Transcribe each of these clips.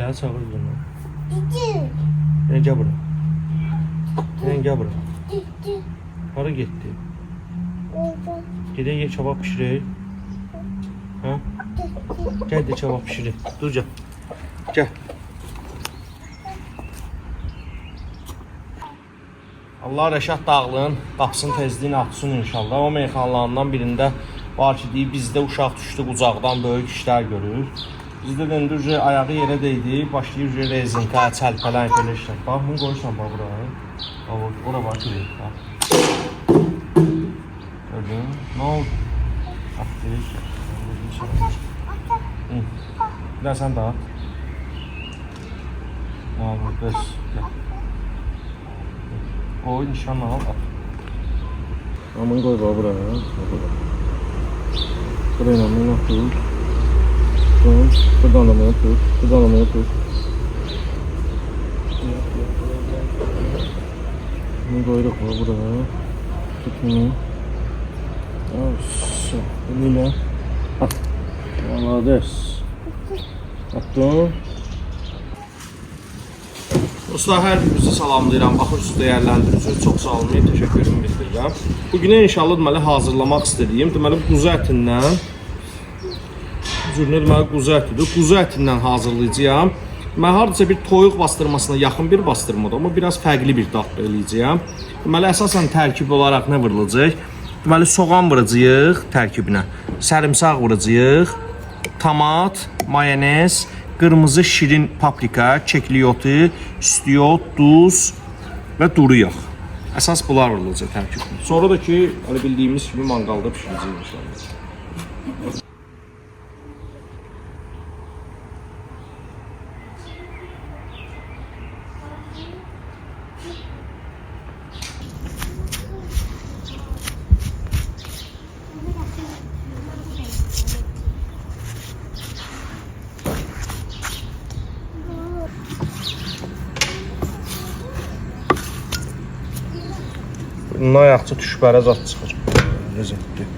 Gel çağır bunu. Gel bura. Gel bura. Hara gitti? Gidelim çabuk pişireyim. Ha? Gel de çabuk pişireyim. Dur gel. Gel. Allah Rəşad Dağlının qapısını tezliyin açsın inşallah. O meyxanalarından birində var ki, deyib, bizdə uşaq düşdü qucaqdan böyük işlər görür. Bizdə də indi ayağı yerə deydi, başlayır rezinka, çəlpələn belə işlər. Bax, bunu qoyursan bax buraya. Ora var ki, bax. Gördün? Nə oldu? Atlayır. Bir də sən dağıt. Bəs, gəl. Koy nişan al. Aman koy baba buraya. Buraya aman tut. Buradan aman tut. Buradan aman tut. Bunu koyduk buraya. Tut bunu. Eline. At. Malades. Attım. Dostlar, hər birinizi salamlayıram. Baxırsınız, dəyərləndirirsiniz. Çox sağ olun, təşəkkürümü bildirirəm. Bugün inşallah deməli hazırlamaq istədiyim, deməli quzu ətindən, quzu ətidir. Quzu ətindən hazırlayacağam. Mən hardasa bir toyuq bastırmasına yaxın bir bastırmadır, amma biraz fərqli bir dadda eləyəcəyəm. Deməli əsasən tərkib olaraq nə vurulacaq? Deməli soğan vuracağıq tərkibinə, sarımsaq vuracağıq, tomat, mayonez, qırmızı şirin paprika, kekliyotu, istiyot, duz və duru yağ. Əsas bunlar vurulacaq tərkibində. Sonra da ki, bildiyimiz kimi manqalda pişirəcəyik inşallah. Bundan ayaqçı tüşbərə zat çıxır. Lezzetli.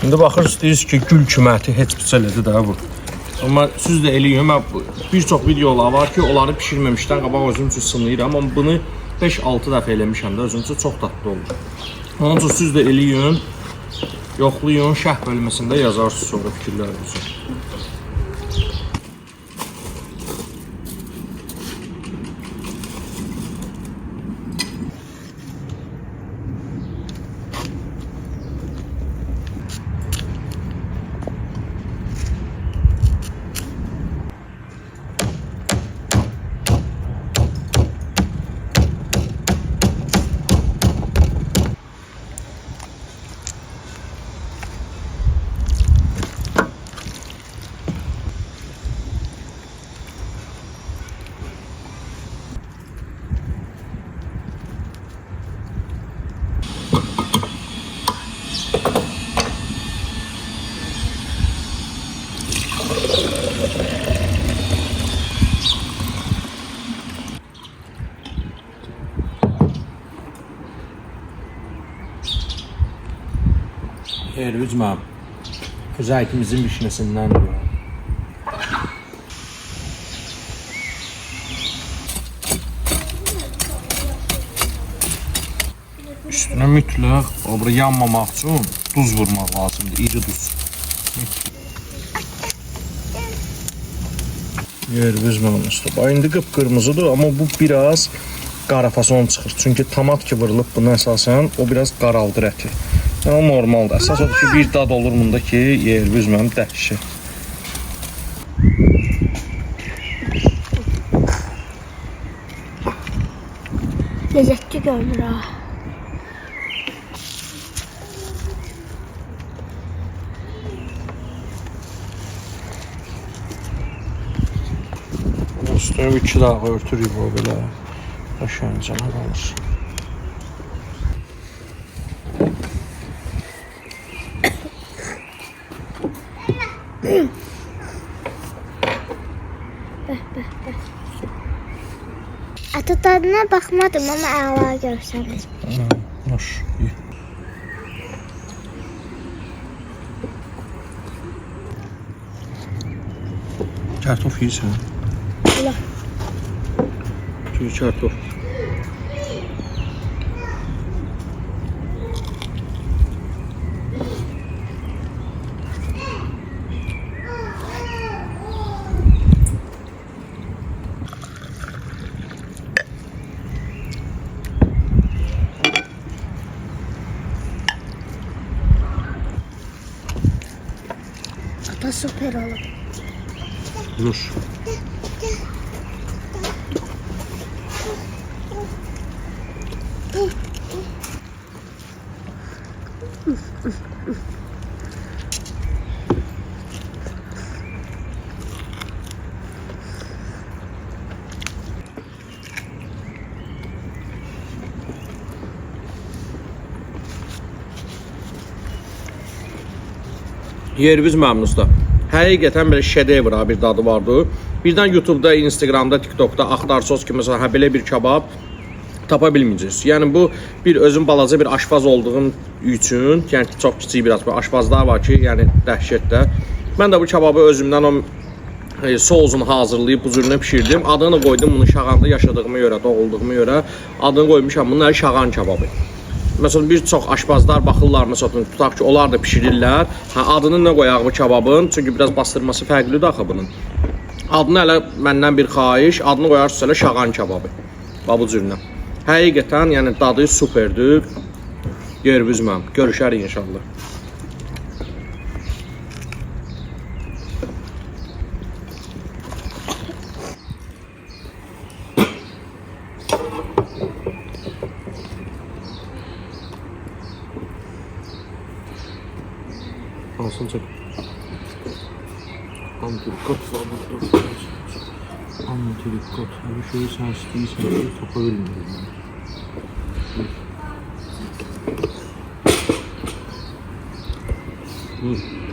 Şimdi baxırsınız, deyirsiniz ki, gül kimi əti heç pis elədi də bu. Amma siz də eləyin, bir çox videolar var ki, onları pişirməmişdən qabaq özüm üçün sınayıram. Amma bunu 5-6 dəfə eləmişəm də, özüm üçün çox tatlı olur. Onun üçün siz də eləyin, yoxlayın, şərh bölməsində yazarsınız sonra fikirlərinizi. Üzməm. Zəytimizin bişməsindən diyor. Üstünə mütləq burada yanmamaq üçün duz vurmaq lazımdır, iri duz. Üzməm usta. İndi qıpqırmızıdır, amma bu biraz qara fason çıxır. Çünki tomat ki vurulub buna əsasən o biraz qaraldır əti. Yəni o normaldır. Əsas odur ki, bir dad olur bunda ki, üzməm dəhşət. Lezzetli görünür ha. Üstünü 2 dağa örtürük o belə. Aşağıncana qalır. Ata tadına baxmadım, amma əla görsənir. Hoş. İyi. Kartof yiyirsən? Yox. Kartof. Ata süper olur. Dur. Yerimiz məmnunuzda. Həqiqətən belə şedevr bir dadı vardı. Birdən YouTube'da, Instagram'da, TikTok'da axtarsınız ki, məsələn, belə bir kabab tapa bilməyəcəksiniz. Yəni bu bir özüm balaca bir aşpaz olduğum üçün, yəni çox kiçik biraz aşpazlar var ki, yəni dəhşətdə. Mən də bu kababı özümdən o sousunu hazırlayıb bu cürünə pişirdim. Adını qoydum bunu Şağanda yaşadığıma görə, doğulduğuma görə adını qoymuşam. Bunlar Şağan kababı. Məsələn, bir çox aşpazlar baxırlar, məsələn, tutaq ki, onlar da pişirirlər. Adını nə qoyaq bu kababın? Çünki biraz bastırması fərqlidir axı bunun. Adını hələ məndən bir xahiş, adını qoyarsınız hələ Şağan kababı. Bax bu cürünə. Həqiqətən, yəni dadı superdir. Üzməm. Görüşərik inşallah. Alsın çek. Antrikot var burada. Antrikot. Bu şeyi sen istəyirsən, tapa bilmiyorum. Bu.